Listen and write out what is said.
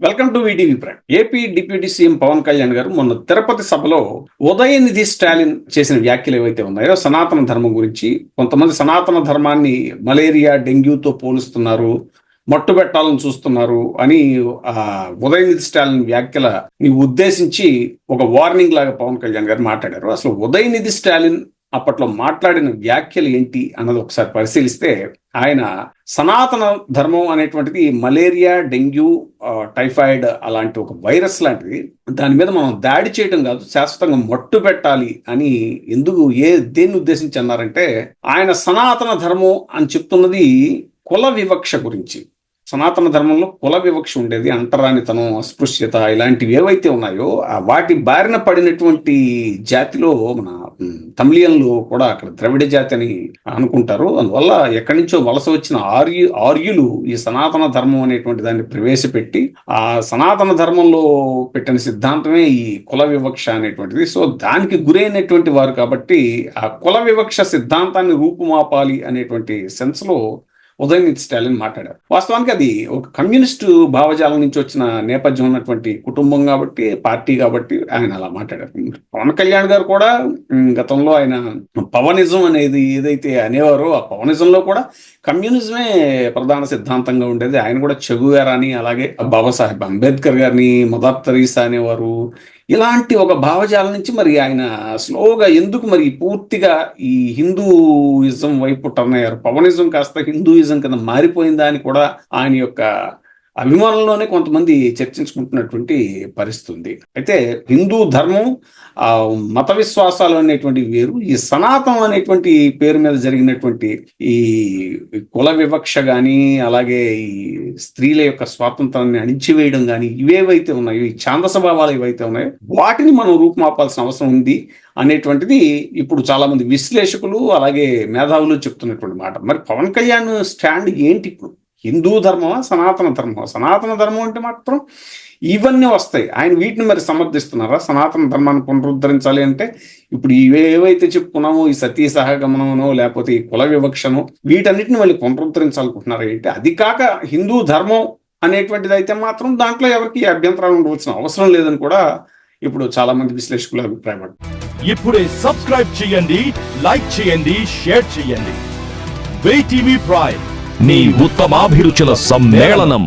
Welcome to VTV prime. AP deputy CM Pawan Kalyan గారు మొన్న తిరుపతి సభలో ఉదయనిధి స్టాలిన్ చేసిన వ్యాఖ్యలు ఏవైతే ఉన్నాయో సనాతన ధర్మం గురించి, కొంతమంది సనాతన ధర్మాన్ని మలేరియా డెంగ్యూతో పోలుస్తున్నారు, మట్టుబెట్టాలని చూస్తున్నారు అని ఉదయనిధి స్టాలిన్ వ్యాఖ్యలని ఉద్దేశించి ఒక వార్నింగ్ లాగా పవన్ కళ్యాణ్ గారు మాట్లాడారు. అసలు ఉదయనిధి స్టాలిన్ అప్పట్లో మాట్లాడిన వ్యాఖ్యలు ఏంటి అన్నది ఒకసారి పరిశీలిస్తే, ఆయన సనాతన ధర్మం అనేటువంటిది మలేరియా, డెంగ్యూ, టైఫాయిడ్ అలాంటి ఒక వైరస్ లాంటిది. దాని మీద మనం దాడి చేయడం కాదు, శాశ్వతంగా మట్టు పెట్టాలి అని దేన్ని ఉద్దేశించి అన్నారంటే, ఆయన సనాతన ధర్మం అని చెప్తున్నది కుల వివక్ష గురించి. సనాతన ధర్మంలో కుల వివక్ష ఉండేది, అంటరానితనం, అస్పృశ్యత ఇలాంటివి ఏవైతే ఉన్నాయో వాటి బారిన పడినటువంటి జాతిలో మన తమిళియన్లు కూడా అక్కడ ద్రవిడ జాతి అని అనుకుంటారు. అందువల్ల ఎక్కడి నుంచో వలస వచ్చిన ఆర్యులు ఈ సనాతన ధర్మం అనేటువంటి దాన్ని ప్రవేశపెట్టి ఆ సనాతన ధర్మంలో పెట్టిన సిద్ధాంతమే ఈ కుల వివక్ష అనేటువంటిది. సో దానికి గురైనటువంటి వారు కాబట్టి ఆ కుల వివక్ష సిద్ధాంతాన్ని రూపుమాపాలి అనేటువంటి సెన్స్ లో ఉదయనిధి స్టాలిన్ మాట్లాడారు. వాస్తవానికి అది ఒక కమ్యూనిస్టు భావజాలం నుంచి వచ్చిన నేపథ్యం ఉన్నటువంటి కుటుంబం కాబట్టి, పార్టీ కాబట్టి ఆయన అలా మాట్లాడారు. పవన్ కళ్యాణ్ గారు కూడా గతంలో ఆయన పవనిజం అనేది ఏదైతే అనేవారో ఆ పవనిజంలో కూడా కమ్యూనిజమే ప్రధాన సిద్ధాంతంగా ఉండేది. ఆయన కూడా చెగువేరాని, అలాగే బాబాసాహెబ్ అంబేద్కర్ గారిని మదర్ తెరీసా అనేవారు. ఇలాంటి ఒక భావజాలం నుంచి మరి ఆయన స్లోగా ఎందుకు మరి పూర్తిగా ఈ హిందూయిజం వైపు టర్న్ అయ్యారు, పవనిజం కాస్త హిందూయిజం కింద మారిపోయిందా అని కూడా ఆయన యొక్క అభిమానుల్లోనే కొంతమంది చర్చించుకుంటున్నటువంటి పరిస్థితి ఉంది. అయితే హిందూ ధర్మం, మత విశ్వాసాలు అనేటువంటివి వేరు. ఈ సనాతనం అనేటువంటి పేరు మీద జరిగినటువంటి ఈ కుల వివక్ష కానీ, అలాగే ఈ స్త్రీల యొక్క స్వాతంత్రాన్ని అణిచివేయడం కానీ, ఇవేవైతే ఉన్నాయో, ఈ ఛాందస భావాలు ఏవైతే ఉన్నాయో వాటిని మనం రూపుమాపాల్సిన అవసరం ఉంది అనేటువంటిది ఇప్పుడు చాలా మంది విశ్లేషకులు అలాగే మేధావులు చెప్తున్నటువంటి మాట. మరి పవన్ కళ్యాణ్ స్టాండ్ ఏంటి ఇప్పుడు? హిందూ ధర్మమా, సనాతన ధర్మమా? సనాతన ధర్మం అంటే మాత్రం ఇవన్నీ వస్తాయి. ఆయన వీటిని మరి సమర్థిస్తున్నారా? సనాతన ధర్మాన్ని పునరుద్ధరించాలి అంటే ఇప్పుడు ఇవేవైతే చెప్పుకున్నామో, ఈ సతీ సహగమనమనో లేకపోతే ఈ కుల వివక్షను, వీటన్నిటిని మళ్ళీ పునరుద్ధరించాలనుకుంటున్నారా ఏంటి? అది కాక హిందూ ధర్మం అనేటువంటిది అయితే మాత్రం దాంట్లో ఎవరికి అభ్యంతరాలు ఉండవలసిన అవసరం లేదని కూడా ఇప్పుడు చాలా మంది విశ్లేషకులు అభిప్రాయపడ్డారు. ఇప్పుడే సబ్స్క్రైబ్ చేయండి, లైక్ చేయండి, షేర్ చేయండి. వీటీవీ ప్రైమ్, నీ ఉత్తమాభిరుచుల సమ్మేళనం.